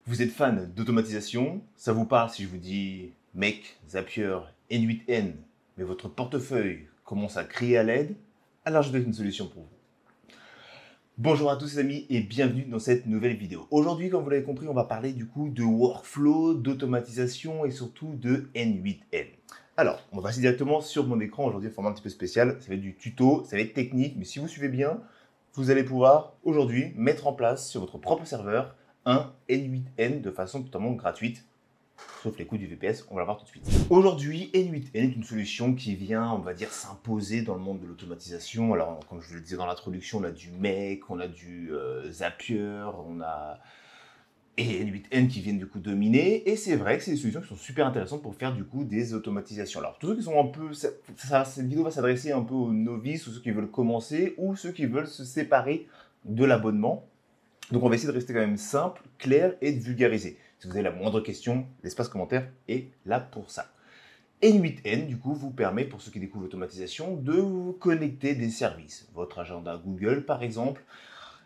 Vous êtes fan d'automatisation? Ça vous parle si je vous dis Make, Zapier, N8N, mais votre portefeuille commence à crier à l'aide? Alors je donne une solution pour vous. Bonjour à tous les amis et bienvenue dans cette nouvelle vidéo. Aujourd'hui, comme vous l'avez compris, on va parler du coup de workflow, d'automatisation et surtout de N8N. Alors, on va passer directement sur mon écran aujourd'hui, un format un petit peu spécial. Ça va être du tuto, ça va être technique, mais si vous suivez bien, vous allez pouvoir aujourd'hui mettre en place sur votre propre serveur un N8N de façon totalement gratuite, sauf les coûts du VPS, on va le voir tout de suite. Aujourd'hui, N8N est une solution qui vient, on va dire, s'imposer dans le monde de l'automatisation. Alors, comme je vous le disais dans l'introduction, on a du Make, on a du Zapier, on a et N8N qui viennent du coup dominer. Et c'est vrai que c'est des solutions qui sont super intéressantes pour faire du coup des automatisations. Alors, tous ceux qui sont un peu... cette vidéo va s'adresser un peu aux novices, ou ceux qui veulent commencer, ou ceux qui veulent se séparer de l'abonnement. Donc on va essayer de rester quand même simple, clair et de vulgariser. Si vous avez la moindre question, l'espace commentaire est là pour ça. N8N, du coup, vous permet, pour ceux qui découvrent l'automatisation, de vous connecter des services. Votre agenda Google, par exemple,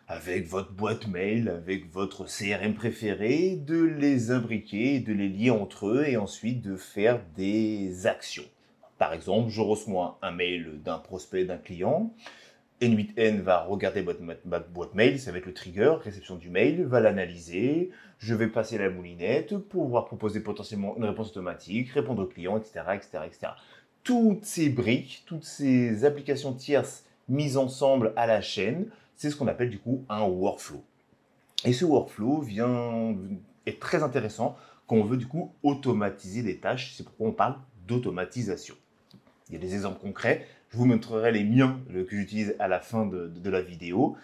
avec votre boîte mail, avec votre CRM préféré, de les imbriquer, de les lier entre eux et ensuite de faire des actions. Par exemple, je reçois un mail d'un prospect, d'un client. N8N va regarder ma boîte mail, ça va être le trigger, réception du mail, va l'analyser, je vais passer la moulinette pour pouvoir proposer potentiellement une réponse automatique, répondre au client, etc., etc., etc. Toutes ces briques, toutes ces applications tierces mises ensemble à la chaîne, c'est ce qu'on appelle du coup un workflow. Et ce workflow est très intéressant quand on veut du coup automatiser des tâches, c'est pourquoi on parle d'automatisation. Il y a des exemples concrets. Je vous montrerai les miens que j'utilise à la fin de la vidéo.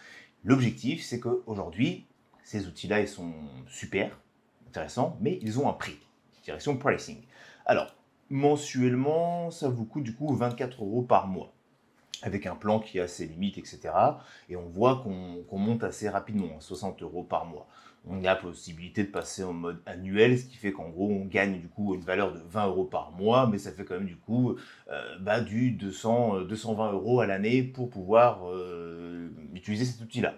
L'objectif, c'est qu'aujourd'hui, ces outils-là, ils sont super intéressants, mais ils ont un prix. Direction pricing. Alors, mensuellement, ça vous coûte du coup 24 € par mois, avec un plan qui a ses limites, etc. Et on voit qu'on monte assez rapidement, 60 € par mois. On a la possibilité de passer en mode annuel, ce qui fait qu'en gros, on gagne du coup une valeur de 20 € par mois, mais ça fait quand même du coup du 220 € à l'année pour pouvoir utiliser cet outil-là.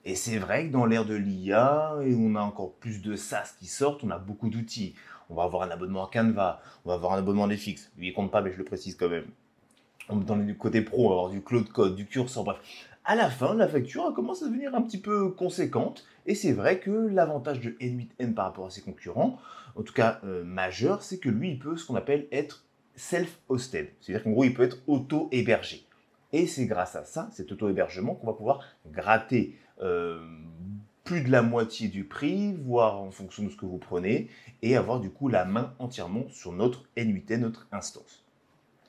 Et c'est vrai que dans l'ère de l'IA, et on a encore plus de SaaS qui sortent, on a beaucoup d'outils. On va avoir un abonnement à Canva, on va avoir un abonnement à Netflix. Lui, il compte pas, mais je le précise quand même. Dans le côté pro, on va avoir du Cloud Code, du Cursor, bref. À la fin, la facture commence à devenir un petit peu conséquente. Et c'est vrai que l'avantage de N8N par rapport à ses concurrents, en tout cas majeur, c'est que lui, il peut ce qu'on appelle être self-hosted. C'est-à-dire qu'en gros, il peut être auto-hébergé. Et c'est grâce à ça, cet auto-hébergement, qu'on va pouvoir gratter plus de la moitié du prix, voire en fonction de ce que vous prenez, et avoir du coup la main entièrement sur notre N8N, notre instance.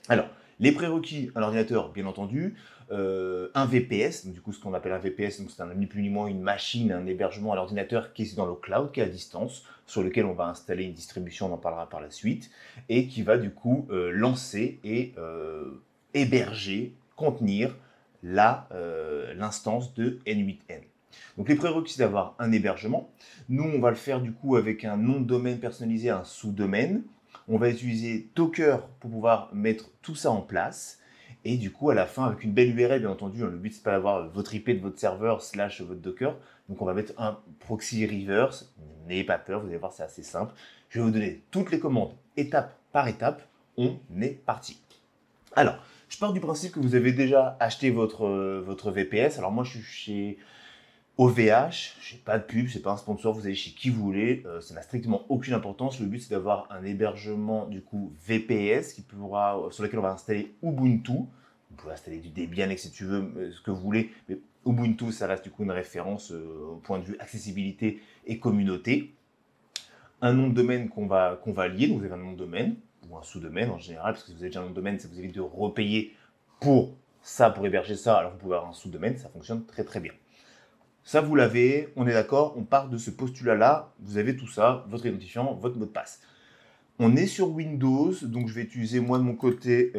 Alors, les prérequis à l'ordinateur, bien entendu, un VPS, donc du coup ce qu'on appelle un VPS, donc c'est ni plus ni moins une machine, un hébergement à l'ordinateur qui est dans le cloud, qui est à distance, sur lequel on va installer une distribution, on en parlera par la suite, et qui va du coup lancer et héberger, contenir l'instance de N8N. Donc les prérequis, c'est d'avoir un hébergement. Nous, on va le faire du coup avec un nom de domaine personnalisé, un sous-domaine. On va utiliser Docker pour pouvoir mettre tout ça en place. Et du coup, à la fin, avec une belle URL, bien entendu, le but, c'est pas d'avoir votre IP de votre serveur / votre Docker. Donc, on va mettre un proxy reverse. N'ayez pas peur, vous allez voir, c'est assez simple. Je vais vous donner toutes les commandes, étape par étape. On est parti. Alors, je pars du principe que vous avez déjà acheté votre VPS. Alors, moi, je suis chez OVH, je n'ai pas de pub, c'est pas un sponsor, vous allez chez qui vous voulez, ça n'a strictement aucune importance. Le but, c'est d'avoir un hébergement du coup VPS sur lequel on va installer Ubuntu. Vous pouvez installer du Debian, si tu veux, ce que vous voulez, mais Ubuntu, ça reste du coup une référence au point de vue accessibilité et communauté. Un nom de domaine qu'on va lier, donc vous avez un nom de domaine, ou un sous-domaine en général, parce que si vous avez déjà un nom de domaine, ça vous évite de repayer pour héberger ça, alors vous pouvez avoir un sous-domaine, ça fonctionne très très bien. Ça, vous l'avez, on est d'accord, on part de ce postulat-là, vous avez tout ça, votre identifiant, votre mot de passe. On est sur Windows, donc je vais utiliser moi de mon côté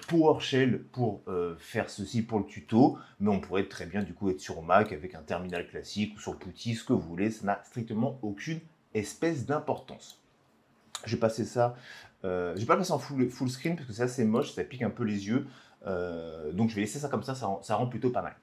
PowerShell pour faire ceci pour le tuto, mais on pourrait très bien du coup être sur Mac avec un terminal classique ou sur Putty, ce que vous voulez, ça n'a strictement aucune espèce d'importance. Je vais passer ça, je vais pas le passer en full screen parce que c'est assez moche, ça pique un peu les yeux, donc je vais laisser ça comme ça rend plutôt pas mal.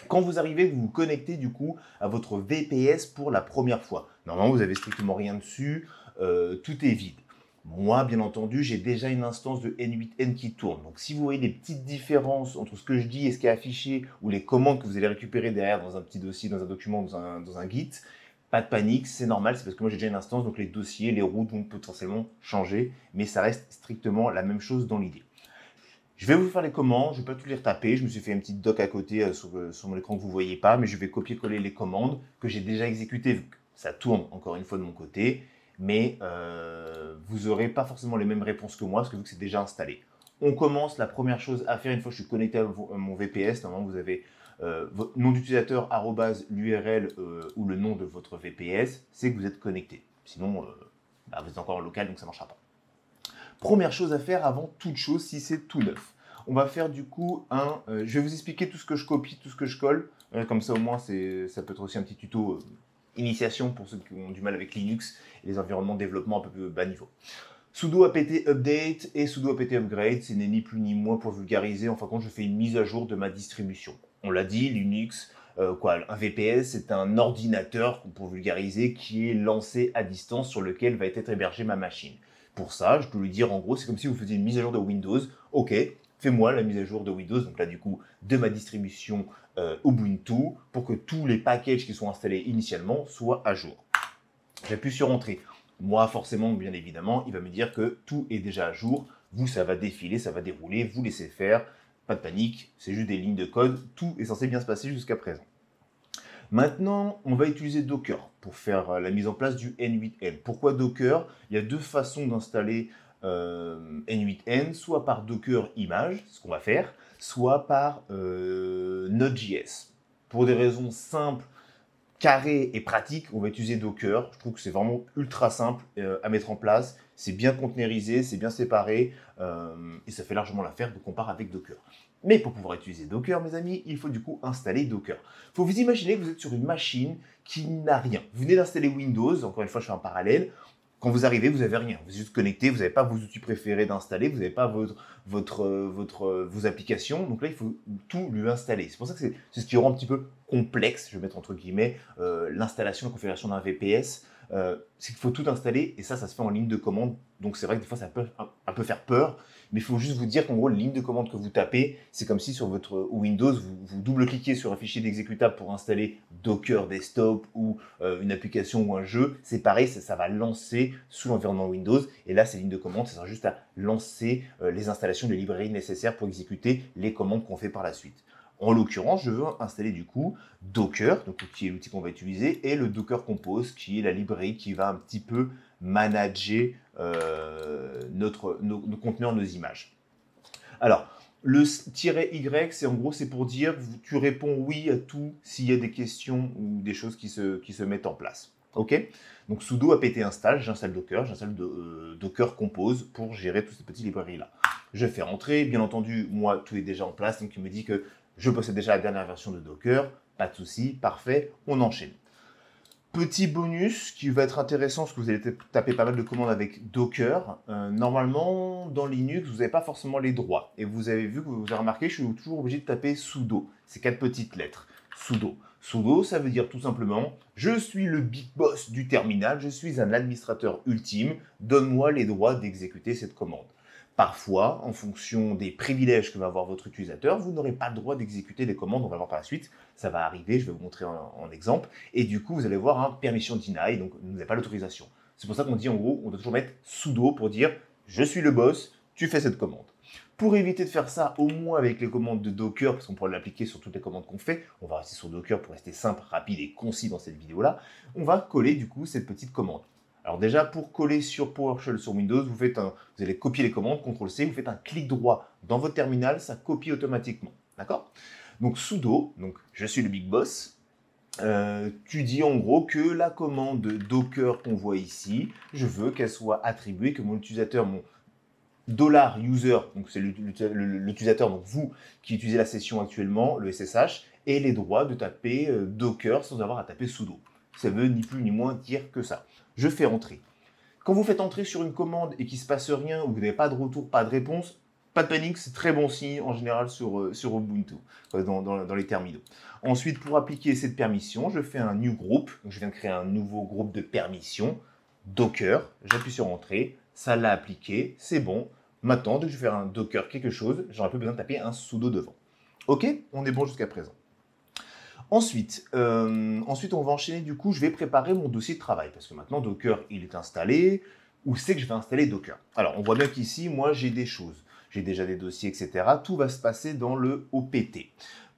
Quand vous arrivez, vous vous connectez du coup à votre VPS pour la première fois. Normalement, vous n'avez strictement rien dessus, tout est vide. Moi, bien entendu, j'ai déjà une instance de N8N qui tourne. Donc, si vous voyez des petites différences entre ce que je dis et ce qui est affiché, ou les commandes que vous allez récupérer derrière dans un petit dossier, dans un document, dans un Git, pas de panique, c'est normal, c'est parce que moi j'ai déjà une instance, donc les dossiers, les routes vont potentiellement changer, mais ça reste strictement la même chose dans l'idée. Je vais vous faire les commandes, je ne vais pas tout les retaper, je me suis fait une petite doc à côté sur mon écran que vous ne voyez pas, mais je vais copier-coller les commandes que j'ai déjà exécutées, vu que ça tourne encore une fois de mon côté, mais vous n'aurez pas forcément les mêmes réponses que moi, parce que vu que c'est déjà installé. On commence, la première chose à faire, une fois que je suis connecté à mon VPS, normalement vous avez votre nom d'utilisateur, l'URL ou le nom de votre VPS, c'est que vous êtes connecté. Sinon, vous êtes encore en local, donc ça ne marchera pas. Première chose à faire avant toute chose, si c'est tout neuf. On va faire du coup je vais vous expliquer tout ce que je copie, tout ce que je colle. Comme ça au moins, ça peut être aussi un petit tuto initiation pour ceux qui ont du mal avec Linux et les environnements de développement un peu plus bas niveau. Sudo apt update et sudo apt upgrade, ce n'est ni plus ni moins pour vulgariser. En fin de compte, je fais une mise à jour de ma distribution. On l'a dit, Linux, un VPS, c'est un ordinateur, pour vulgariser, qui est lancé à distance sur lequel va être hébergée ma machine. Pour ça, je peux lui dire en gros, c'est comme si vous faisiez une mise à jour de Windows. Ok, fais-moi la mise à jour de Windows, donc là du coup, de ma distribution Ubuntu, pour que tous les packages qui sont installés initialement soient à jour. J'appuie sur Entrée. Moi, forcément, bien évidemment, il va me dire que tout est déjà à jour. Vous, ça va défiler, ça va dérouler, vous laissez faire. Pas de panique, c'est juste des lignes de code. Tout est censé bien se passer jusqu'à présent. Maintenant, on va utiliser Docker pour faire la mise en place du N8N. Pourquoi Docker? Il y a deux façons d'installer N8N, soit par Docker image, ce qu'on va faire, soit par Node.js. Pour des raisons simples, carrées et pratiques, on va utiliser Docker. Je trouve que c'est vraiment ultra simple à mettre en place. C'est bien containerisé, c'est bien séparé et ça fait largement l'affaire de comparer avec Docker. Mais pour pouvoir utiliser Docker, mes amis, il faut du coup installer Docker. Il faut vous imaginer que vous êtes sur une machine qui n'a rien. Vous venez d'installer Windows, encore une fois, je fais un parallèle. Quand vous arrivez, vous n'avez rien. Vous êtes juste connecté, vous n'avez pas vos outils préférés d'installer, vous n'avez pas vos applications. Donc là, il faut tout lui installer. C'est pour ça que c'est ce qui rend un petit peu complexe, je vais mettre entre guillemets, l'installation, la configuration d'un VPS. C'est qu'il faut tout installer et ça se fait en ligne de commande. Donc c'est vrai que des fois, ça peut un peu faire peur. Mais il faut juste vous dire qu'en gros, la ligne de commande que vous tapez, c'est comme si sur votre Windows, vous double-cliquez sur un fichier d'exécutable pour installer Docker Desktop ou une application ou un jeu. C'est pareil, ça va lancer sous l'environnement Windows. Et là, ces lignes de commande, ça sert juste à lancer les installations de librairies nécessaires pour exécuter les commandes qu'on fait par la suite. En l'occurrence, je veux installer du coup Docker, donc, qui est l'outil qu'on va utiliser, et le Docker Compose, qui est la librairie qui va un petit peu manager nos conteneurs, nos images. Alors, le -y, c'est en gros, c'est pour dire, tu réponds oui à tout s'il y a des questions ou des choses qui se mettent en place. Ok? Donc, sudo apt install, j'installe Docker, j'installe Docker Compose pour gérer toutes ces petites librairies-là. Je fais rentrer, bien entendu, moi, tout est déjà en place, donc il me dit que je possède déjà la dernière version de Docker, pas de souci, parfait, on enchaîne. Petit bonus qui va être intéressant, parce que vous allez taper pas mal de commandes avec Docker. Normalement, dans Linux, vous n'avez pas forcément les droits. Et vous avez vu, vous avez remarqué, je suis toujours obligé de taper sudo. C'est 4 petites lettres. Sudo. Sudo, ça veut dire tout simplement, je suis le big boss du terminal, je suis un administrateur ultime, donne-moi les droits d'exécuter cette commande. Parfois, en fonction des privilèges que va avoir votre utilisateur, vous n'aurez pas le droit d'exécuter des commandes, on va voir par la suite, ça va arriver, je vais vous montrer en exemple, et du coup, vous allez voir un permission deny, donc vous n'avez pas l'autorisation. C'est pour ça qu'on dit en gros, on doit toujours mettre sudo pour dire « je suis le boss, tu fais cette commande ». Pour éviter de faire ça, au moins avec les commandes de Docker, parce qu'on pourra l'appliquer sur toutes les commandes qu'on fait, on va rester sur Docker pour rester simple, rapide et concis dans cette vidéo-là, on va coller du coup cette petite commande. Alors déjà, pour coller sur PowerShell sur Windows, vous allez copier les commandes, CTRL-C, vous faites un clic droit dans votre terminal, ça copie automatiquement. D'accord? Donc sudo, donc je suis le big boss, tu dis en gros que la commande Docker qu'on voit ici, je veux qu'elle soit attribuée, que mon utilisateur, mon $user, donc c'est l'utilisateur, donc vous qui utilisez la session actuellement, le SSH, ait les droits de taper Docker sans avoir à taper sudo. Ça veut ni plus ni moins dire que ça. Je fais entrer. Quand vous faites entrer sur une commande et qu'il ne se passe rien, ou vous n'avez pas de retour, pas de réponse, Pas de panique, c'est très bon signe en général sur Ubuntu, dans les terminaux. Ensuite, pour appliquer cette permission, je fais un new group. Donc, je viens de créer un nouveau groupe de permission, Docker. J'appuie sur Entrée, ça l'a appliqué, c'est bon. Maintenant, dès que je vais faire un Docker quelque chose, j'aurai plus besoin de taper un sudo devant. Ok, on est bon jusqu'à présent. Ensuite, on va enchaîner du coup, je vais préparer mon dossier de travail parce que maintenant Docker, il est installé. Où c'est que je vais installer Docker? Alors, on voit bien qu'ici, moi, j'ai des choses. J'ai déjà des dossiers, etc. Tout va se passer dans le OPT.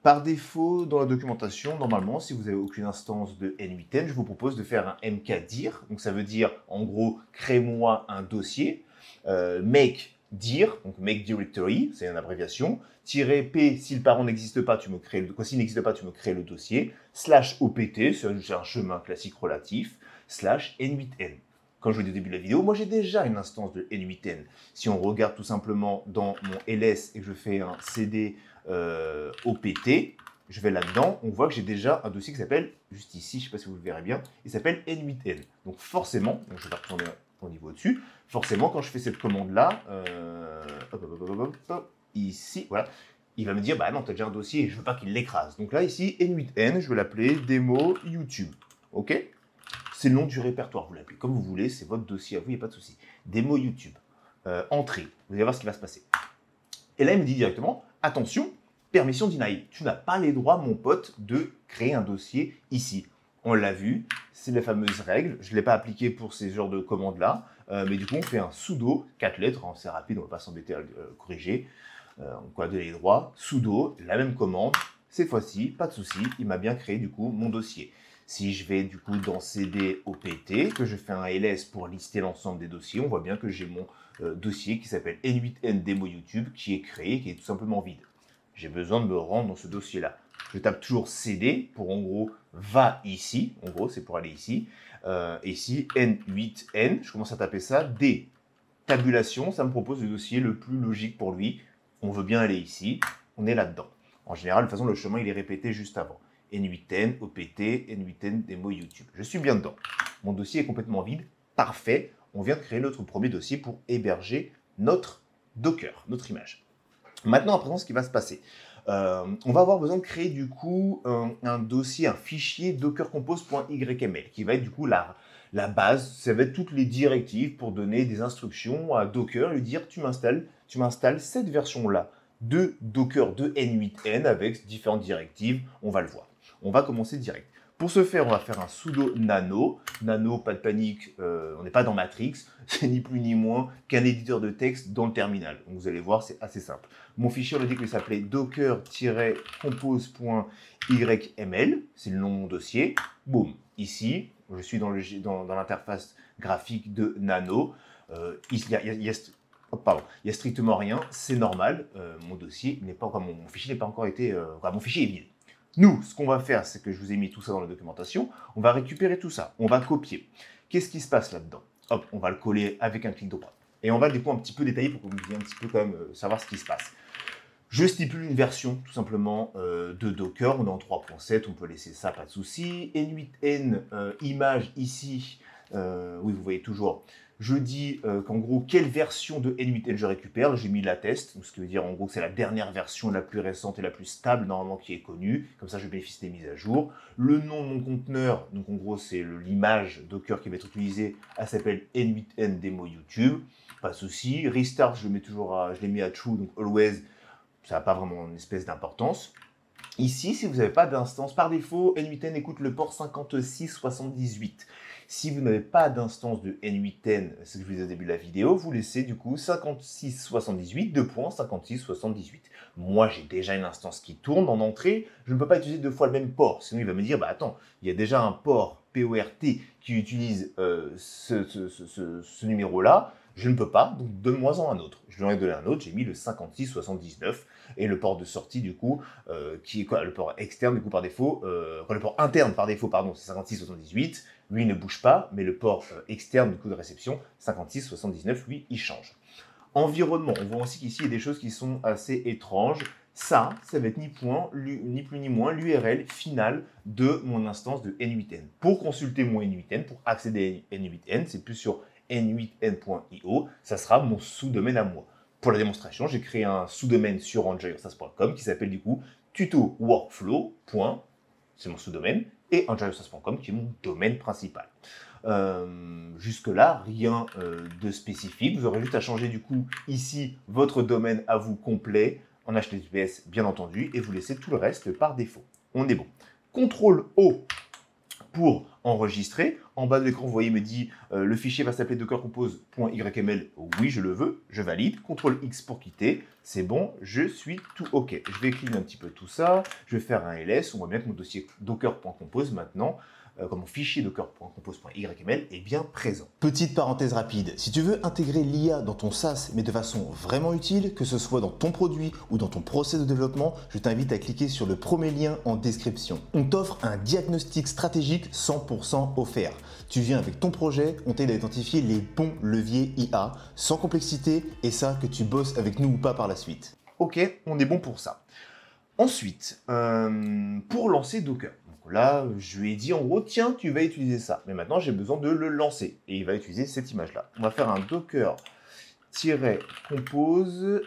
Par défaut, dans la documentation, normalement, si vous n'avez aucune instance de N8N, je vous propose de faire un mkdir. Donc, ça veut dire, en gros, crée-moi un dossier. Make dir, donc make directory, c'est une abréviation. -p, si le parent n'existe pas, tu me crées s'il n'existe pas, tu me crées le dossier. /opt, c'est un chemin classique relatif. /n8n. Comme je vous l'ai dit au début de la vidéo, moi j'ai déjà une instance de N8N. Si on regarde tout simplement dans mon ls et que je fais un cd opt, je vais là-dedans, on voit que j'ai déjà un dossier qui s'appelle, juste ici, je ne sais pas si vous le verrez bien, il s'appelle N8N. Donc forcément, donc je vais retourner au niveau au-dessus, forcément quand je fais cette commande-là, ici, voilà, il va me dire, bah non, tu as déjà un dossier et je ne veux pas qu'il l'écrase. Donc là, ici, N8N, je vais l'appeler démo YouTube. OK? C'est le nom du répertoire, vous l'appelez comme vous voulez, c'est votre dossier à vous, il n'y a pas de souci. Démo YouTube, entrée, vous allez voir ce qui va se passer. Et là, il me dit directement, attention, permission denied. Tu n'as pas les droits, mon pote, de créer un dossier ici. On l'a vu, c'est la fameuse règle. Je ne l'ai pas appliquée pour ces genres de commandes-là, mais du coup, on fait un sudo, 4 lettres, hein, c'est rapide, on ne va pas s'embêter à le corriger. On va donner les droits, sudo, la même commande. Cette fois-ci, pas de souci, il m'a bien créé du coup mon dossier. Si je vais du coup dans cd opt, que je fais un ls pour lister l'ensemble des dossiers, on voit bien que j'ai mon dossier qui s'appelle N8N démo YouTube qui est créé, qui est tout simplement vide. J'ai besoin de me rendre dans ce dossier-là. Je tape toujours cd pour en gros va ici, en gros c'est pour aller ici. Ici N8N, je commence à taper ça, D, tabulation, ça me propose le dossier le plus logique pour lui. On veut bien aller ici, on est là-dedans. En général, de toute façon, le chemin il est répété juste avant. N8N, OPT, N8N, démo YouTube. Je suis bien dedans. Mon dossier est complètement vide. Parfait. On vient de créer notre premier dossier pour héberger notre Docker, notre image. Maintenant, à présent, ce qui va se passer. On va avoir besoin de créer du coup un dossier, un fichier dockercompose.yml qui va être du coup la base. Ça va être toutes les directives pour donner des instructions à Docker, lui dire tu m'installes cette version-là de Docker de N8N avec différentes directives. On va le voir. On va commencer direct. Pour ce faire, on va faire un sudo nano. Nano, pas de panique, on n'est pas dans Matrix. C'est ni plus ni moins qu'un éditeur de texte dans le terminal. Donc vous allez voir, c'est assez simple. Mon fichier, on a dit qu'il s'appelait docker-compose.yml. C'est le nom de mon dossier. Boum. Ici, je suis dans l'interface graphique de Nano. Il y a strictement rien. C'est normal. Mon dossier n'est pas encore, mon fichier n'est pas encore été. Mon fichier est vide. Nous, ce qu'on va faire, c'est que je vous ai mis tout ça dans la documentation. On va récupérer tout ça. On va copier. Qu'est-ce qui se passe là-dedans? Hop, on va le coller avec un clic droit. Et on va du coup un petit peu détailler pour que vous puissiez un petit peu quand même savoir ce qui se passe. Je stipule une version tout simplement de Docker. On est en 3.7, on peut laisser ça, pas de souci. N8N, image ici. Oui, vous voyez toujours. Je dis qu'en gros, quelle version de N8N je récupère. J'ai mis la test, ce qui veut dire en gros que c'est la dernière version la plus récente et la plus stable normalement qui est connue. Comme ça, je bénéficie des mises à jour. Le nom de mon conteneur, donc en gros, c'est l'image Docker qui va être utilisée. Elle s'appelle N8N Demo YouTube. Pas de souci. Restart, je l'ai mis à true, donc always. Ça n'a pas vraiment une espèce d'importance. Ici, si vous n'avez pas d'instance, par défaut, N8N écoute le port 5678. Si vous n'avez pas d'instance de N8N, ce que je vous disais au début de la vidéo, vous laissez du coup 5678, 2.5678. Moi, j'ai déjà une instance qui tourne en entrée, je ne peux pas utiliser deux fois le même port. Sinon, il va me dire, bah attends, il y a déjà un port PORT qui utilise ce numéro-là, je ne peux pas, donc donne-moi-en un autre. Je lui en ai donné un autre, j'ai mis le 5679 et le port de sortie du coup, qui est quoi, le port externe du coup par défaut, le port interne par défaut, pardon, c'est 5678, lui ne bouge pas, mais le port externe du coup de réception, 5679, lui, il change. Environnement, on voit aussi qu'ici il y a des choses qui sont assez étranges. Ça va être ni plus ni moins l'URL finale de mon instance de N8N. Pour consulter mon N8N, pour accéder à N8N, c'est plus sur n8n.io, ça sera mon sous-domaine à moi. pour la démonstration, j'ai créé un sous-domaine sur enjoyoursas.com qui s'appelle du coup tuto workflow. C'est mon sous-domaine, et enjoyoursas.com qui est mon domaine principal. Jusque-là, rien de spécifique. Vous aurez juste à changer du coup ici votre domaine à vous complet en HTTPS bien entendu, et vous laissez tout le reste par défaut. On est bon. CTRL-O pour enregistrer. En bas de l'écran, vous voyez, il me dit le fichier va s'appeler dockercompose.yml. Oui, je le veux, je valide. CTRL-X pour quitter. C'est bon, je suis tout OK. Je vais clean un petit peu tout ça. Je vais faire un ls. On voit bien que mon dossier docker.compose maintenant, comme mon fichier docker.compose.yml est bien présent. Petite parenthèse rapide, si tu veux intégrer l'IA dans ton SaaS, mais de façon vraiment utile, que ce soit dans ton produit ou dans ton process de développement, je t'invite à cliquer sur le premier lien en description. On t'offre un diagnostic stratégique 100% offert. Tu viens avec ton projet, on t'aide à identifier les bons leviers IA, sans complexité, et ça, que tu bosses avec nous ou pas par la suite. Ok, on est bon pour ça. Ensuite, pour lancer Docker. Là, je lui ai dit en gros, tiens, tu vas utiliser ça. Mais maintenant, j'ai besoin de le lancer. Et il va utiliser cette image-là. On va faire un docker-compose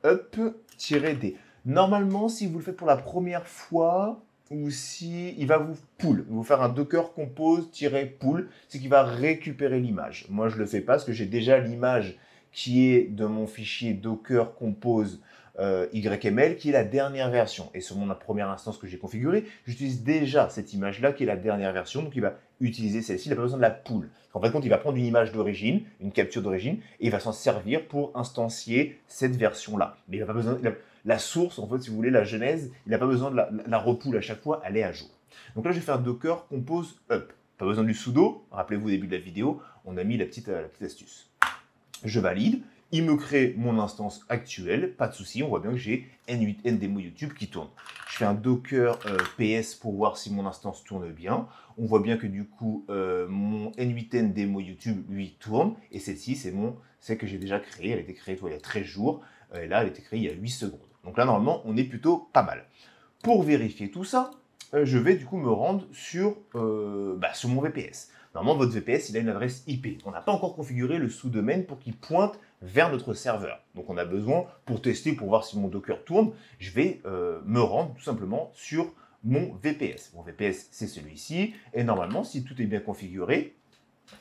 up-d. Normalement, si vous le faites pour la première fois, ou si il va vous pull, vous faire un docker compose-pull, c'est qu'il va récupérer l'image. Moi, je ne le fais pas parce que j'ai déjà l'image qui est de mon fichier docker compose YML, qui est la dernière version. Et sur mon première instance que j'ai configurée, j'utilise déjà cette image-là qui est la dernière version, donc il va utiliser celle-ci, il n'a pas besoin de la pull. En fin de compte, il va prendre une image d'origine, une capture d'origine, et il va s'en servir pour instancier cette version-là. Mais il n'a pas besoin, la source, en fait, si vous voulez, la genèse, il n'a pas besoin de la repull à chaque fois, elle est à jour. Donc là, je vais faire docker compose up. Pas besoin du sudo, rappelez-vous au début de la vidéo, on a mis la petite astuce. Je valide. Il me crée mon instance actuelle, pas de souci, on voit bien que j'ai N8N démo YouTube qui tourne. Je fais un docker PS pour voir si mon instance tourne bien. On voit bien que du coup, mon N8N démo YouTube, lui, tourne. Et celle-ci, c'est celle que j'ai déjà créée. Elle a été créée il y a 13 jours. Et là, elle a été créée il y a 8 secondes. Donc là, normalement, on est plutôt pas mal. Pour vérifier tout ça, je vais du coup me rendre sur mon VPS. Normalement, votre VPS, il a une adresse IP. On n'a pas encore configuré le sous-domaine pour qu'il pointe vers notre serveur. Donc, on a besoin, pour tester, pour voir si mon Docker tourne, je vais me rendre tout simplement sur mon VPS. Mon VPS, c'est celui-ci. Et normalement, si tout est bien configuré,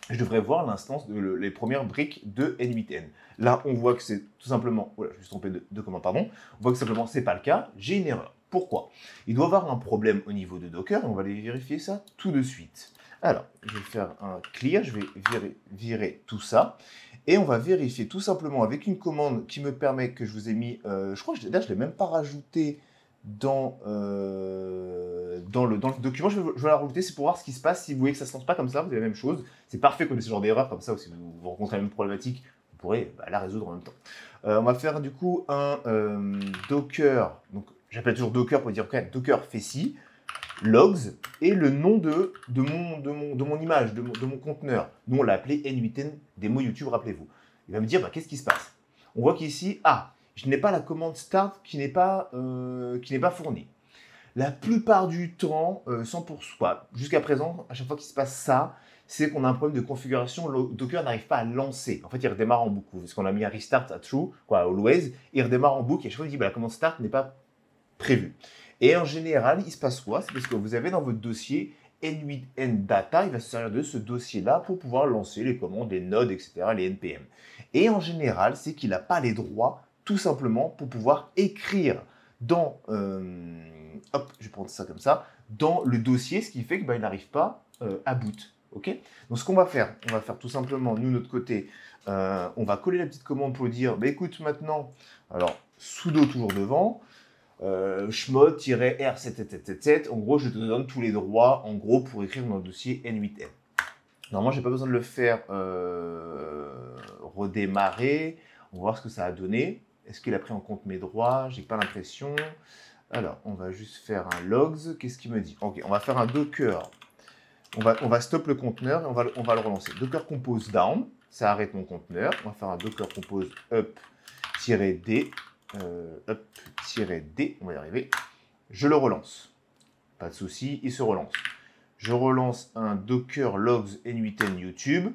je devrais voir l'instance les premières briques de N8N. Là, on voit que c'est tout simplement... Voilà, je me suis trompé de commande, pardon. On voit que simplement, ce n'est pas le cas. J'ai une erreur. Pourquoi? Il doit y avoir un problème au niveau de Docker et on va aller vérifier ça tout de suite. Alors, je vais faire un clear, je vais virer tout ça. Et on va vérifier tout simplement avec une commande qui me permet que je vous ai mis... je crois que je ne l'ai même pas rajouté dans le document. Je vais la rajouter, c'est pour voir ce qui se passe. Si vous voyez que ça ne se lance pas comme ça, vous avez la même chose. C'est parfait qu'on ait ce genre d'erreur comme ça, ou si vous rencontrez la même problématique, vous pourrez la résoudre en même temps. On va faire du coup un Docker. Donc, j'appelle toujours Docker pour dire ok, Docker fait ci, logs, et le nom de mon image, de mon conteneur. Nous, on l'a appelé N8N démo YouTube, rappelez-vous. Il va me dire, qu'est-ce qui se passe? On voit qu'ici, je n'ai pas la commande start qui n'est pas fournie. La plupart du temps, 100%, jusqu'à présent, à chaque fois qu'il se passe ça, c'est qu'on a un problème de configuration. Le Docker n'arrive pas à lancer. En fait, il redémarre en boucle. Parce qu'on a mis un restart à true, always, il redémarre en boucle et à chaque fois, il dit la commande start n'est pas prévue. Et en général, il se passe quoi? C'est parce que vous avez dans votre dossier N8N Data, il va se servir de ce dossier-là pour pouvoir lancer les commandes, les nodes, etc., les NPM. Et en général, c'est qu'il n'a pas les droits, tout simplement, pour pouvoir écrire dans... hop, je vais prendre ça comme ça, dans le dossier, ce qui fait qu'il n'arrive pas à boot. Ok? Donc ce qu'on va faire tout simplement, nous, de notre côté, on va coller la petite commande pour dire, écoute, maintenant, alors, sudo toujours devant, chmod-r7777, en gros, je te donne tous les droits, en gros, pour écrire dans le dossier N8N. Normalement, je n'ai pas besoin de le faire redémarrer. On va voir ce que ça a donné. Est-ce qu'il a pris en compte mes droits? J'ai pas l'impression. Alors, on va juste faire un logs. Qu'est-ce qu'il me dit? Ok, on va faire un docker. On va stop le conteneur et on va le relancer. Docker compose down, ça arrête mon conteneur. On va faire un docker compose up-d. Up-d, on va y arriver. Je le relance. Pas de souci, il se relance. Je relance un docker logs N8N YouTube.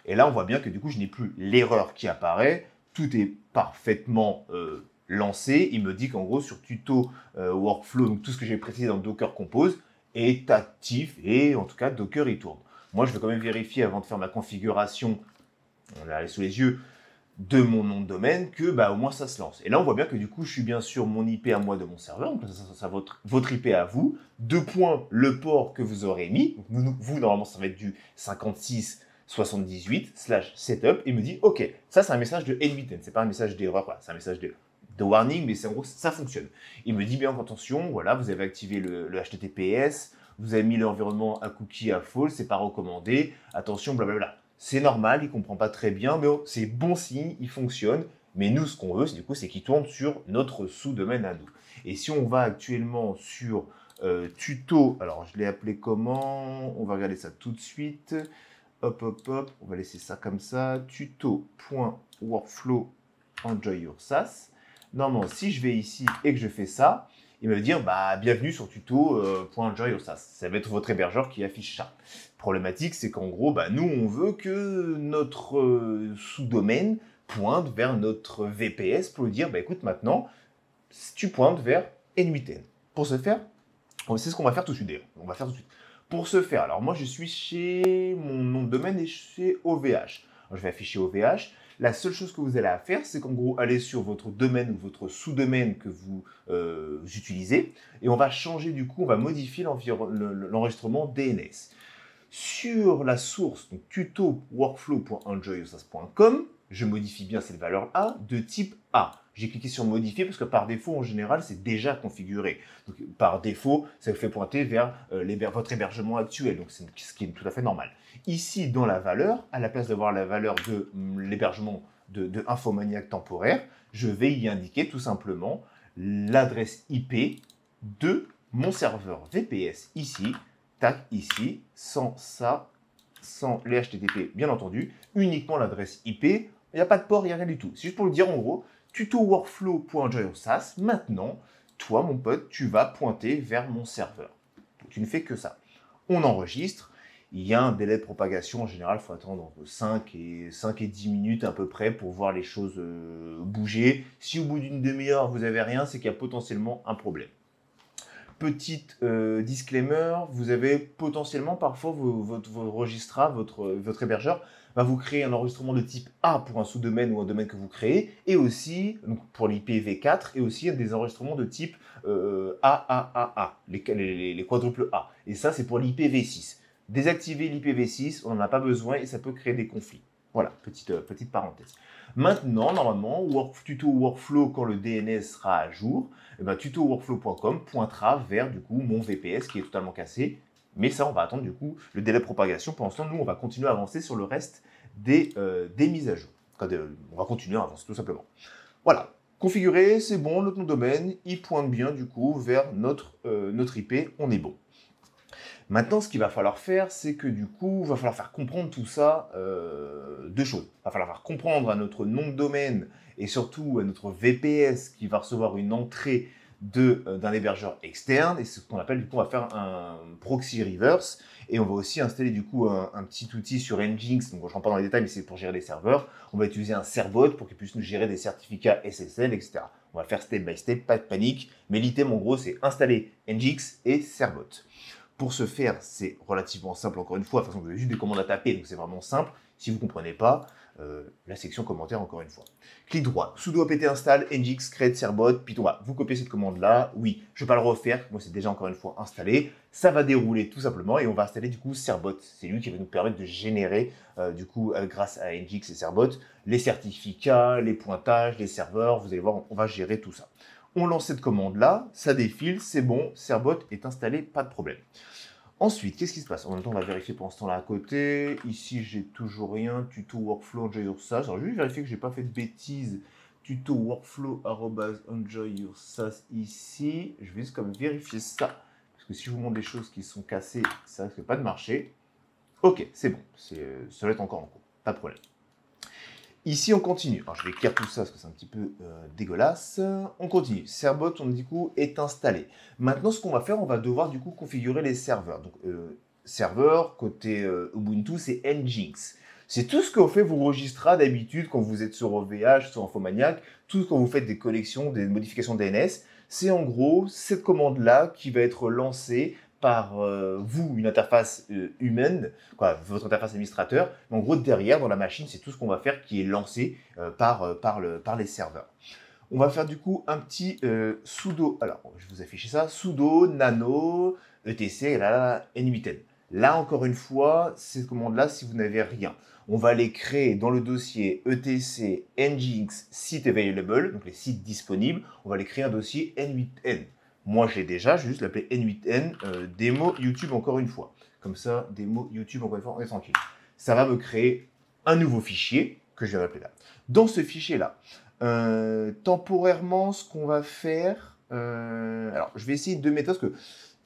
Et là, on voit bien que du coup, je n'ai plus l'erreur qui apparaît. tout est parfaitement lancé. Il me dit qu'en gros, sur tuto workflow, donc tout ce que j'ai précisé dans Docker Compose est actif et en tout cas, Docker y tourne. Moi, je vais quand même vérifier avant de faire ma configuration, on l'a sous les yeux, de mon nom de domaine, que bah, au moins ça se lance. Et là, on voit bien que du coup, je suis bien sur mon IP à moi de mon serveur, donc ça votre IP à vous, le port que vous aurez mis, donc vous, normalement, ça va être du 5678/setup, et me dit, ok, ça c'est un message de N8N, c'est pas un message d'erreur, voilà, c'est un message de warning, mais c'est en gros, ça fonctionne. Il me dit bien attention, voilà, vous avez activé le HTTPS, vous avez mis l'environnement à cookie à false, c'est pas recommandé, attention, blablabla. C'est normal, il ne comprend pas très bien, mais c'est bon signe, il fonctionne. Mais nous, ce qu'on veut, du coup, c'est qu'il tourne sur notre sous-domaine à nous. Et si on va actuellement sur tuto, alors je l'ai appelé comment? On va regarder ça tout de suite. Hop, hop, hop, on va laisser ça comme ça. Tuto.workflow enjoy your SaaS. Normalement, si je vais ici et que je fais ça, il va me dire bah, bienvenue sur tuto.enjoy your SaaS. Ça va être votre hébergeur qui affiche ça. Problématique, c'est qu'en gros, bah, nous, on veut que notre sous-domaine pointe vers notre VPS pour lui dire, bah, écoute, maintenant, tu pointes vers N8N. Pour ce faire, c'est ce qu'on va faire tout de suite d'ailleurs. On va faire tout de suite. Pour ce faire, alors moi, je suis chez mon nom de domaine et chez OVH. Alors, je vais afficher OVH. La seule chose que vous allez à faire, c'est qu'en gros, aller sur votre domaine ou votre sous-domaine que vous utilisez et on va changer du coup, on va modifier l'enregistrement DNS. Sur la source, donc tuto.workflow.enjoyyourSaaS.com, je modifie bien cette valeur-là de type A. J'ai cliqué sur modifier parce que par défaut, en général, c'est déjà configuré. Donc, par défaut, ça vous fait pointer vers votre hébergement actuel, donc c'est ce qui est tout à fait normal. Ici, dans la valeur, à la place d'avoir la valeur de l'hébergement de Infomaniac temporaire, je vais y indiquer tout simplement l'adresse IP de mon serveur VPS ici, tac, ici, sans ça, sans les HTTP, bien entendu, uniquement l'adresse IP, il n'y a pas de port, il n'y a rien du tout. C'est juste pour le dire en gros, tuto-workflow.enjoy-your-SaaS, maintenant, toi mon pote, tu vas pointer vers mon serveur. Tu ne fais que ça. On enregistre, il y a un délai de propagation, en général, il faut attendre entre 5 et 10 minutes à peu près pour voir les choses bouger. Si au bout d'une demi-heure, vous n'avez rien, c'est qu'il y a potentiellement un problème. Petite disclaimer, vous avez potentiellement parfois votre registrar, votre hébergeur va vous créer un enregistrement de type A pour un sous-domaine ou un domaine que vous créez, et aussi donc pour l'IPv4, et aussi des enregistrements de type AAAA, les quadruples A. Et ça, c'est pour l'IPv6. Désactiver l'IPv6, on n'en a pas besoin et ça peut créer des conflits. Voilà, petite parenthèse. Maintenant, normalement, tuto workflow, quand le DNS sera à jour, eh ben, tuto-workflow.com pointera vers du coup mon VPS qui est totalement cassé. Mais ça, on va attendre du coup le délai de propagation. Pendant ce temps, nous, on va continuer à avancer sur le reste des mises à jour. On va continuer à avancer tout simplement. Voilà, configuré, c'est bon, notre nom de domaine, il pointe bien du coup vers notre IP, on est bon. Maintenant, ce qu'il va falloir faire, c'est que du coup, il va falloir faire comprendre tout ça, deux choses. Il va falloir faire comprendre à notre nom de domaine et surtout à notre VPS qui va recevoir une entrée d'un hébergeur externe. Et c'est ce qu'on appelle, du coup, on va faire un proxy reverse. Et on va aussi installer du coup un petit outil sur Nginx. Donc, je ne rentre pas dans les détails, mais c'est pour gérer les serveurs. On va utiliser un Cerbot pour qu'il puisse nous gérer des certificats SSL, etc. On va le faire step by step, pas de panique. Mais l'item, en gros, c'est installer Nginx et Cerbot. Pour ce faire, c'est relativement simple, encore une fois. De toute façon, vous avez juste des commandes à taper, donc c'est vraiment simple. Si vous ne comprenez pas, la section commentaire, encore une fois. Clic droit, sudo apt install, nginx, create, cerbot, puis vous copiez cette commande-là. Oui, je ne vais pas le refaire, moi c'est déjà encore une fois installé. Ça va dérouler tout simplement et on va installer du coup Cerbot. C'est lui qui va nous permettre de générer, du coup, grâce à nginx et Cerbot, les certificats, les pointages, les serveurs. Vous allez voir, on va gérer tout ça. On lance cette commande-là, ça défile, c'est bon, Cerbot est installé, pas de problème. Ensuite, qu'est-ce qui se passe? En même temps, on va vérifier pendant ce temps-là à côté. Ici, j'ai toujours rien. Tuto workflow enjoy your SaaS. Alors, je vais vérifier que je n'ai pas fait de bêtises. Tuto workflow @enjoy your SaaS ici. Je vais juste comme vérifier ça. Parce que si je vous montre des choses qui sont cassées, ça risque pas de marcher. Ok, c'est bon. Ça va être encore en cours. Pas de problème. Ici, on continue. Alors, je vais écrire tout ça parce que c'est un petit peu dégueulasse. On continue. Cerbot, on du coup, est installé. Maintenant, ce qu'on va faire, on va devoir du coup configurer les serveurs. Donc, serveur, côté Ubuntu, c'est Nginx. C'est tout ce qu'on fait vous Registra d'habitude quand vous êtes sur OVH, sur Infomaniac, tout quand vous faites des collections, des modifications DNS. C'est en gros cette commande-là qui va être lancée par vous, une interface humaine, quoi, votre interface administrateur. Mais en gros, derrière, dans la machine, c'est tout ce qu'on va faire qui est lancé par les serveurs. On va faire du coup un petit sudo, alors je vais vous afficher ça, sudo nano etc n8n. Là, encore une fois, ces commandes-là, si vous n'avez rien, on va les créer dans le dossier etc nginx site available, donc les sites disponibles, on va les créer un dossier n8n. Moi, je l'ai déjà, je vais juste l'appeler n8n démo YouTube encore une fois. Comme ça, démo YouTube encore une fois, on est tranquille. Ça va me créer un nouveau fichier que je vais appeler là. Dans ce fichier-là, temporairement, ce qu'on va faire... alors, je vais essayer deux méthodes, parce que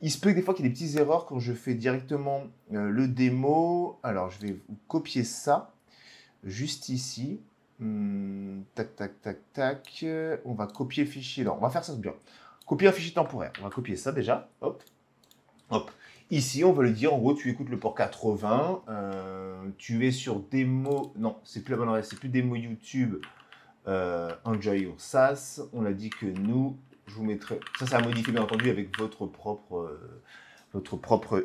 il se peut que des fois qu'il y ait des petites erreurs quand je fais directement le démo. Alors, je vais vous copier ça, juste ici. Tac, tac, tac, tac. On va copier le fichier. Non, on va faire ça bien. Copier un fichier temporaire. On va copier ça déjà. Hop. Hop. Ici, on va lui dire, en gros, tu écoutes le port 80. Tu es sur démo... Non, c'est plus la bonne adresse. C'est plus démo YouTube. Enjoy your SaaS. On a dit que nous... Je vous mettrai, ça a modifié bien entendu avec votre propre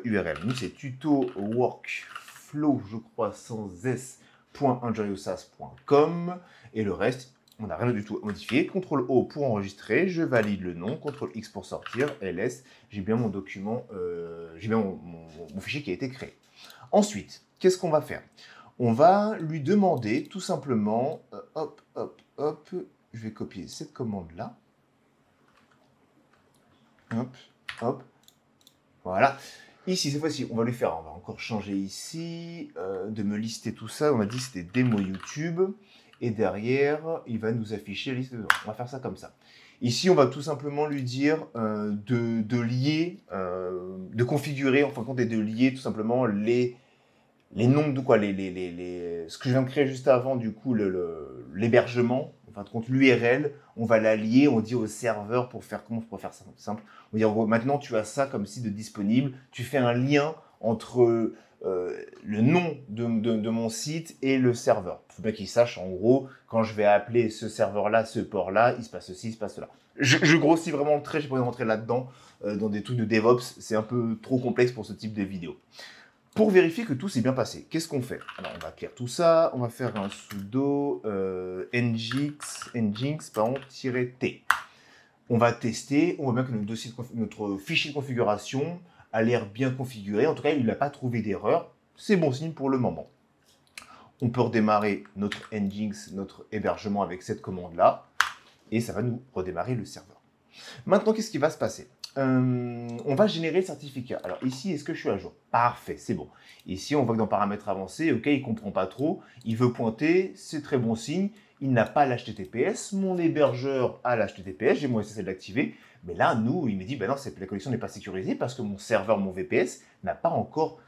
URL. Nous, c'est tuto workflow, je crois, sans s.enjoyosas.com. Et le reste, on n'a rien du tout à modifier. CTRL-O pour enregistrer, je valide le nom, CTRL-X pour sortir, ls, j'ai bien mon document, j'ai bien mon fichier qui a été créé. Ensuite, qu'est-ce qu'on va faire? On va lui demander tout simplement, hop, hop, hop, je vais copier cette commande-là. Hop, hop, voilà. Ici, cette fois-ci, on va lui faire, on va encore changer ici, de me lister tout ça. On a dit que c'était démo YouTube. Et derrière, il va nous afficher la liste de... On va faire ça comme ça. Ici, on va tout simplement lui dire de lier, de configurer, en fin de compte, et de lier tout simplement les noms de quoi, ce que je viens de créer juste avant, du coup, l'hébergement, en fin de compte, l'URL, on va la lier, on dit au serveur pour faire, comment je pourrais faire ça simple? On va dire, en gros, maintenant, tu as ça comme site de disponible, tu fais un lien entre le nom de mon site et le serveur. Il faut bien qu'il sache, en gros, quand je vais appeler ce serveur-là, ce port-là, il se passe ceci, il se passe cela. Je grossis vraiment le trait, je pourrais rentrer là-dedans, dans des trucs de DevOps, c'est un peu trop complexe pour ce type de vidéo. Pour vérifier que tout s'est bien passé, qu'est-ce qu'on fait? Alors, on va clear tout ça, on va faire un sudo nginx-t. On va tester, on voit bien que notre fichier de configuration a l'air bien configuré. En tout cas, il n'a pas trouvé d'erreur. C'est bon signe pour le moment. On peut redémarrer notre nginx, notre hébergement avec cette commande-là, et ça va nous redémarrer le serveur. Maintenant, qu'est-ce qui va se passer? On va générer le certificat. Alors ici, est-ce que je suis à jour? Parfait, c'est bon. Ici, on voit que dans paramètres avancés, ok, il ne comprend pas trop, il veut pointer, c'est très bon signe, il n'a pas l'HTTPS, mon hébergeur a l'HTTPS, j'ai mon SSL activé, mais là, nous, il me dit, ben non, la connexion n'est pas sécurisée parce que mon serveur, mon VPS, on n'a pas encore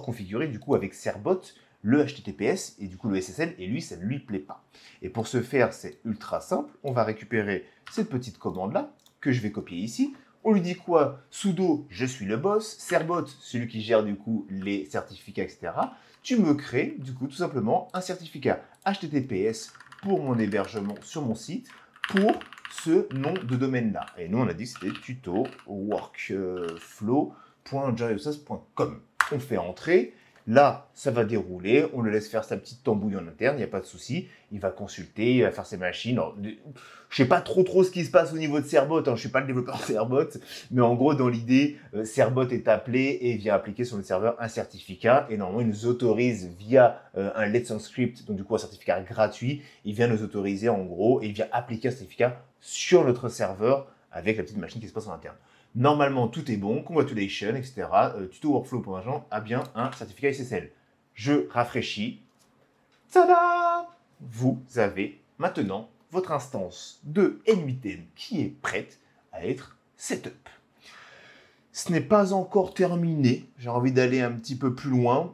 configuré, du coup, avec Cerbot, le HTTPS et du coup le SSL, et lui, ça ne lui plaît pas. Et pour ce faire, c'est ultra simple, on va récupérer cette petite commande-là, que je vais copier ici. On lui dit quoi? Sudo, je suis le boss. Cerbot, celui qui gère du coup les certificats, etc. Tu me crées du coup tout simplement un certificat HTTPS pour mon hébergement sur mon site pour ce nom de domaine-là. Et nous, on a dit que c'était tuto workflow.enjoyosas.com. On fait entrer. Là, ça va dérouler, on le laisse faire sa petite tambouille en interne, il n'y a pas de souci. Il va consulter, il va faire ses machines. Alors, je ne sais pas trop ce qui se passe au niveau de Cerbot, je ne suis pas le développeur Cerbot, mais en gros, dans l'idée, Cerbot est appelé et vient appliquer sur le serveur un certificat. Et normalement, il nous autorise via un Let's Encrypt, donc du coup un certificat gratuit, il vient nous autoriser en gros et il vient appliquer un certificat sur notre serveur avec la petite machine qui se passe en interne. Normalement, tout est bon, congratulations, etc. Tuto workflow pour agent a bien un certificat SSL. Je rafraîchis. Tada! Vous avez maintenant votre instance de n8n qui est prête à être setup. Ce n'est pas encore terminé. J'ai envie d'aller un petit peu plus loin.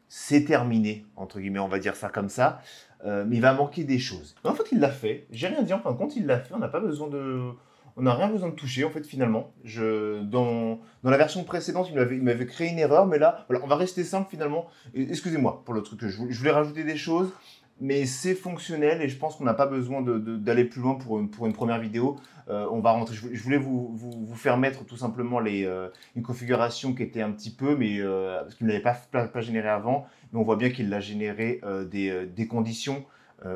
C'est terminé, entre guillemets, on va dire ça comme ça. Mais il va manquer des choses. Mais en fait, il l'a fait. J'ai rien dit en fin de compte, il l'a fait. On n'a pas besoin de... on n'a rien besoin de toucher, en fait, finalement. Dans la version précédente, il m'avait créé une erreur, mais là, voilà, on va rester simple, finalement. Excusez-moi pour le truc que je voulais rajouter des choses, mais c'est fonctionnel et je pense qu'on n'a pas besoin d'aller plus loin pour une première vidéo. On va rentrer. Je voulais vous faire mettre tout simplement une configuration qui était un petit peu, mais parce qu'il ne l'avait pas généré avant, mais on voit bien qu'il l'a généré des conditions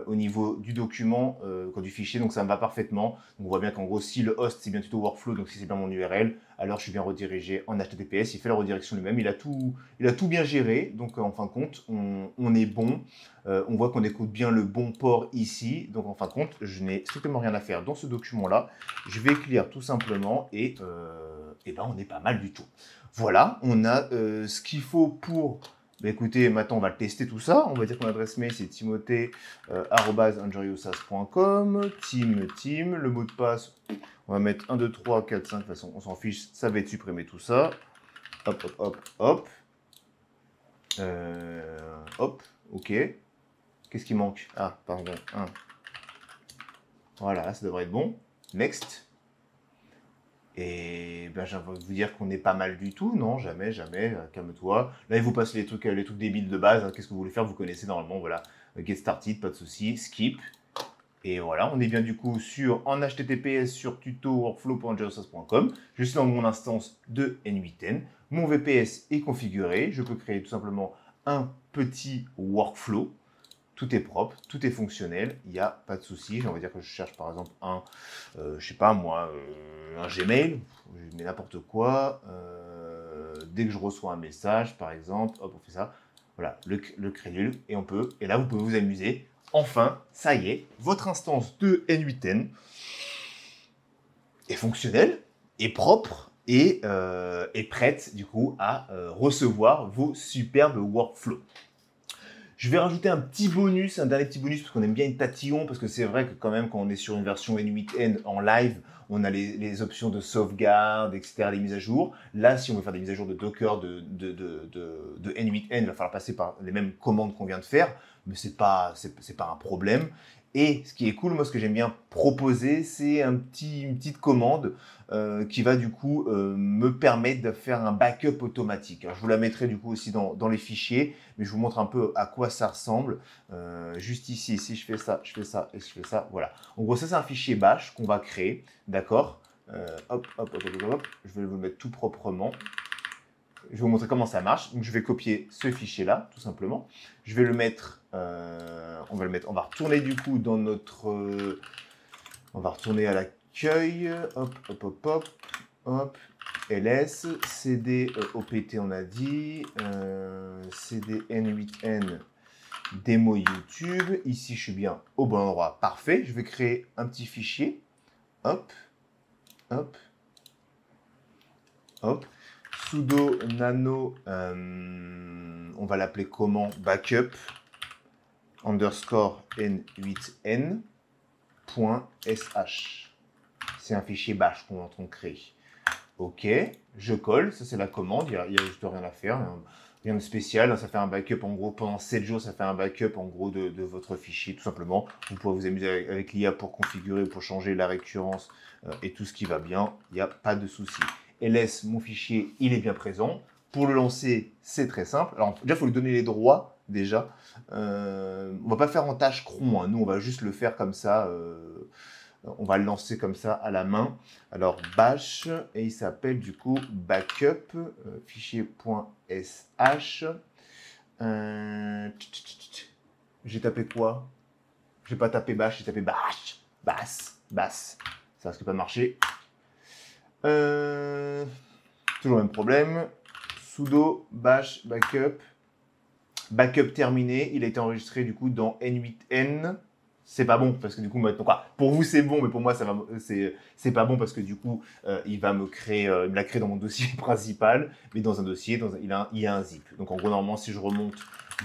au niveau du document, du fichier, donc ça me va parfaitement. Donc on voit bien qu'en gros, si le host c'est bien tuto workflow, donc si c'est bien mon URL, alors je suis bien redirigé en HTTPS. Il fait la redirection lui-même, il a tout bien géré. Donc en fin de compte, on est bon. On voit qu'on écoute bien le bon port ici. Donc en fin de compte, je n'ai strictement rien à faire dans ce document-là. Je vais clear tout simplement et ben on est pas mal du tout. Voilà, on a ce qu'il faut pour... Bah écoutez, maintenant on va le tester tout ça. On va dire que mon adresse mail c'est timothée@enjoyosas.com, team, le mot de passe, on va mettre 1, 2, 3, 4, 5, de toute façon on s'en fiche, ça va être supprimé tout ça. Hop, hop, hop, hop. Hop, ok. Qu'est-ce qui manque? Ah, pardon, 1. Voilà, ça devrait être bon. Next. Et ben, j'ai envie de vous dire qu'on n'est pas mal du tout. Non, jamais, jamais. Calme-toi. Là, il vous passe les trucs débiles de base. Hein. Qu'est-ce que vous voulez faire? Vous connaissez normalement. Voilà. Get started, pas de souci. Skip. Et voilà, on est bien du coup en HTTPS sur tuto-workflow.enjoyosas.com. Je suis dans mon instance de N8N. Mon VPS est configuré. Je peux créer tout simplement un petit workflow. Tout est propre, tout est fonctionnel, il n'y a pas de souci. On va dire que je cherche par exemple je sais pas moi, un Gmail, je mets n'importe quoi. Dès que je reçois un message, par exemple, hop, on fait ça. Voilà, le crédule, et et là vous pouvez vous amuser. Enfin, ça y est, votre instance de N8N est fonctionnelle, est propre, et est prête du coup à recevoir vos superbes workflows. Je vais rajouter un dernier petit bonus, parce qu'on aime bien une tatillon, parce que c'est vrai que quand même, quand on est sur une version N8N en live, on a les options de sauvegarde, etc., les mises à jour. Là, si on veut faire des mises à jour de Docker, de N8N, il va falloir passer par les mêmes commandes qu'on vient de faire, mais c'est pas un problème. Et ce qui est cool, moi, ce que j'aime bien proposer, c'est une petite commande qui va du coup me permettre de faire un backup automatique. Alors, je vous la mettrai du coup aussi dans les fichiers, mais je vous montre un peu à quoi ça ressemble. Juste ici, si je fais ça et je fais ça, voilà. En gros, ça c'est un fichier bash qu'on va créer, d'accord? Hop, je vais vous le mettre tout proprement. Je vais vous montrer comment ça marche. Donc, je vais copier ce fichier-là, tout simplement. Je vais le mettre, on va retourner du coup dans notre, on va retourner à l'accueil. Hop, ls, cd, opt, on a dit, cd n8n, démo YouTube. Ici, je suis bien au bon endroit. Parfait. Je vais créer un petit fichier. Hop. Sudo nano, on va l'appeler comment? Backup underscore n8n.sh. C'est un fichier bash qu'on est en train de créer. Ok, je colle, ça c'est la commande, il n'y a juste rien à faire, rien de spécial. Ça fait un backup en gros pendant 7 jours, ça fait un backup en gros de votre fichier tout simplement. Vous pouvez vous amuser avec l'IA pour configurer, pour changer la récurrence et tout ce qui va bien, il n'y a pas de souci. ls, mon fichier, il est bien présent. Pour le lancer, c'est très simple. Alors déjà, il faut lui donner les droits déjà. On va pas faire en tâche cron, hein. Nous on va juste le faire comme ça. On va le lancer comme ça à la main. Alors bash, et il s'appelle du coup backup, fichier.sh. J'ai tapé quoi? J'ai pas tapé bash, j'ai tapé bash. Bass. Ça risque pas de marcher. Toujours le même problème. Sudo bash backup. Backup terminé. Il a été enregistré du coup dans N8N. C'est pas bon parce que du coup maintenant quoi, pour vous c'est bon mais pour moi ça va c'est pas bon parce que du coup il va me créer il me l'a créé dans mon dossier principal mais dans un dossier il y a un zip. Donc en gros normalement si je remonte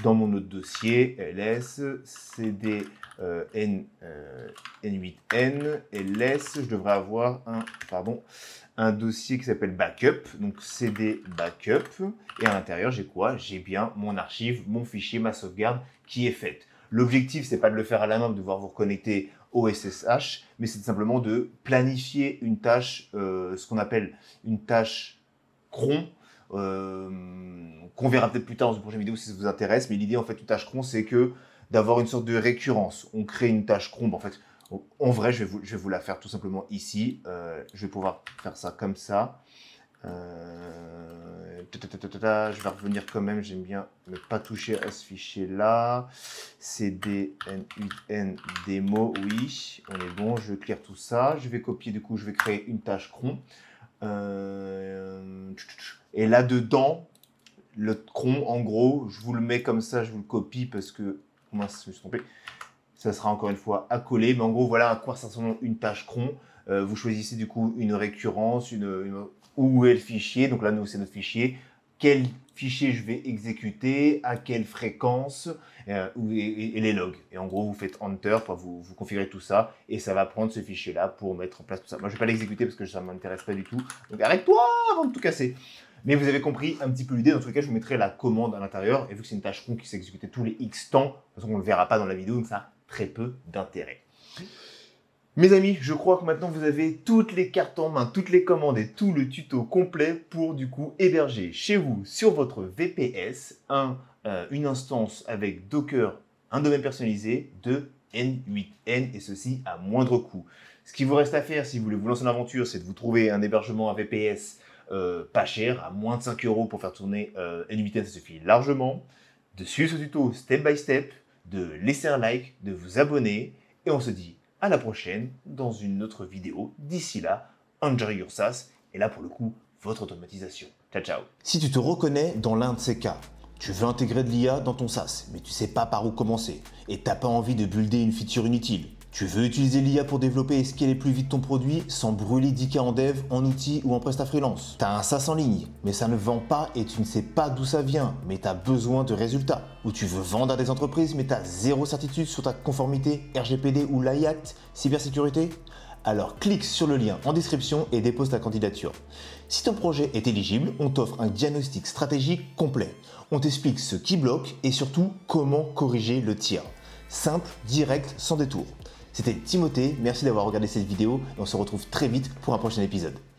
dans mon autre dossier ls cd n8n ls je devrais avoir un dossier qui s'appelle backup, donc cd backup, et à l'intérieur j'ai quoi? J'ai bien mon archive, mon fichier, ma sauvegarde qui est faite. L'objectif, c'est pas de le faire à la main, de devoir vous reconnecter au SSH, mais c'est simplement de planifier une tâche, ce qu'on appelle une tâche cron, qu'on verra peut-être plus tard dans une prochaine vidéo si ça vous intéresse. Mais l'idée, en fait, une tâche cron, c'est que d'avoir une sorte de récurrence. On crée une tâche cron, en fait, en vrai, je vais vous la faire tout simplement ici. Je vais pouvoir faire ça comme ça. Je vais revenir quand même, j'aime bien ne pas toucher à ce fichier-là. cd-n8n démo, oui, on est bon, je clear tout ça. Je vais copier, du coup, je vais créer une tâche cron. Et là-dedans, le cron, en gros, je vous le mets comme ça, je vous le copie parce que, mince, je me suis trompé. Ça sera encore une fois à coller, mais en gros, voilà à quoi ça ressemble une tâche cron. Vous choisissez du coup une récurrence, où est le fichier. Donc là, nous, c'est notre fichier. Quel fichier je vais exécuter, à quelle fréquence, et les logs. Et en gros, vous faites Enter, vous configurez tout ça, et ça va prendre ce fichier-là pour mettre en place tout ça. Moi, je ne vais pas l'exécuter parce que ça ne m'intéresse pas du tout. Donc arrête-toi avant de tout casser. Mais vous avez compris un petit peu l'idée. Dans tous les cas, je vous mettrai la commande à l'intérieur. Et vu que c'est une tâche cron qui s'exécutait tous les X temps, de toute façon, on ne le verra pas dans la vidéo, donc ça a très peu d'intérêt. Mes amis, je crois que maintenant vous avez toutes les cartes en main, toutes les commandes et tout le tuto complet pour du coup héberger chez vous sur votre VPS une instance avec Docker, un domaine personnalisé de N8N et ceci à moindre coût. Ce qu'il vous reste à faire si vous voulez vous lancer une aventure, c'est de vous trouver un hébergement à VPS pas cher, à moins de 5 € pour faire tourner N8N, ça suffit largement. De suivre ce tuto step by step, de laisser un like, de vous abonner et on se dit à la prochaine dans une autre vidéo. D'ici là, enjoy your SaaS et là pour le coup, votre automatisation. Ciao, ciao. Si tu te reconnais dans l'un de ces cas, tu veux intégrer de l'IA dans ton SaaS, mais tu sais pas par où commencer et t'as pas envie de builder une feature inutile. Tu veux utiliser l'IA pour développer et scaler plus vite ton produit sans brûler 10K en dev, en outils ou en presta freelance. T'as un SaaS en ligne, mais ça ne vend pas et tu ne sais pas d'où ça vient, mais t'as besoin de résultats. Ou tu veux vendre à des entreprises, mais t'as zéro certitude sur ta conformité RGPD ou l'AI Act, cybersécurité? Alors clique sur le lien en description et dépose ta candidature. Si ton projet est éligible, on t'offre un diagnostic stratégique complet. On t'explique ce qui bloque et surtout comment corriger le tir. Simple, direct, sans détour. C'était Timothée, merci d'avoir regardé cette vidéo et on se retrouve très vite pour un prochain épisode.